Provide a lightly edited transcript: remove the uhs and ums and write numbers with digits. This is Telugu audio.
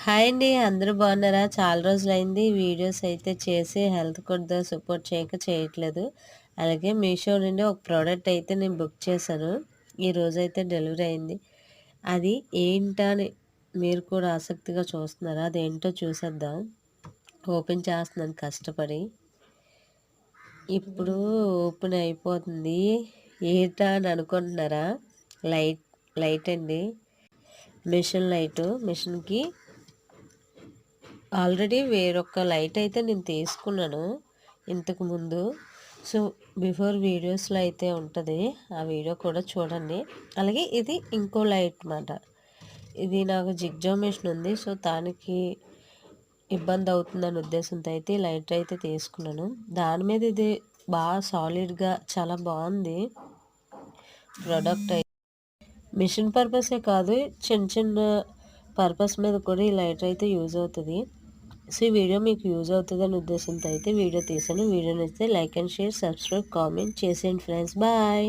హాయ్ అండి. అందరూ బాగున్నారా? చాలా రోజులైంది వీడియోస్ అయితే చేసి హెల్త్ కొద్దిగా సపోర్ట్ చేయట్లేదు. అలాగే మీషో నుండి ఒక ప్రోడక్ట్ అయితే నేను బుక్ చేశాను. ఈరోజైతే డెలివరీ అయింది. అది ఏంటా అని మీరు కూడా ఆసక్తిగా చూస్తున్నారా? అదేంటో చూసేద్దాం. ఓపెన్ చేస్తున్నాను కష్టపడి. ఇప్పుడు ఓపెన్ అయిపోతుంది. ఏంటా అని అనుకుంటున్నారా? లైట్ లైట్ అండి. Mission light. మిషన్‌కి ఆల్రెడీ వేరొక లైట్ అయితే నేను తీసుకున్నాను ఇంతకుముందు. సో, బిఫోర్ వీడియోస్‌లో అయితే ఉంటది. ఆ వీడియో కూడా చూడండి. అలాగే ఇది ఇంకో లైట్ మాట. ఇది నాకు జిగ్జా మిషన్ ఉంది. సో, దానికి ఇబ్బంది అవుతుందనే ఉద్దేశంతో అయితే ఈ లైట్ అయితే తీసుకున్నాను. దాని మీద ఇది బాగా సాలిడ్‌గా చాలా బాగుంది ప్రొడక్ట్ అయితే. మిషన్ పర్పసే కాదు, చిన్న చిన్న పర్పస్ మీద కూడా ఈ లైట్ అయితే యూజ్ అవుతది. సో, ఈ వీడియో మీకు యూజ్ అవుతుందనే ఉద్దేశంతో అయితే వీడియో తీశాను. వీడియో నచ్చితే like and share, subscribe, comment చేసేయండి ఫ్రెండ్స్. బాయ్.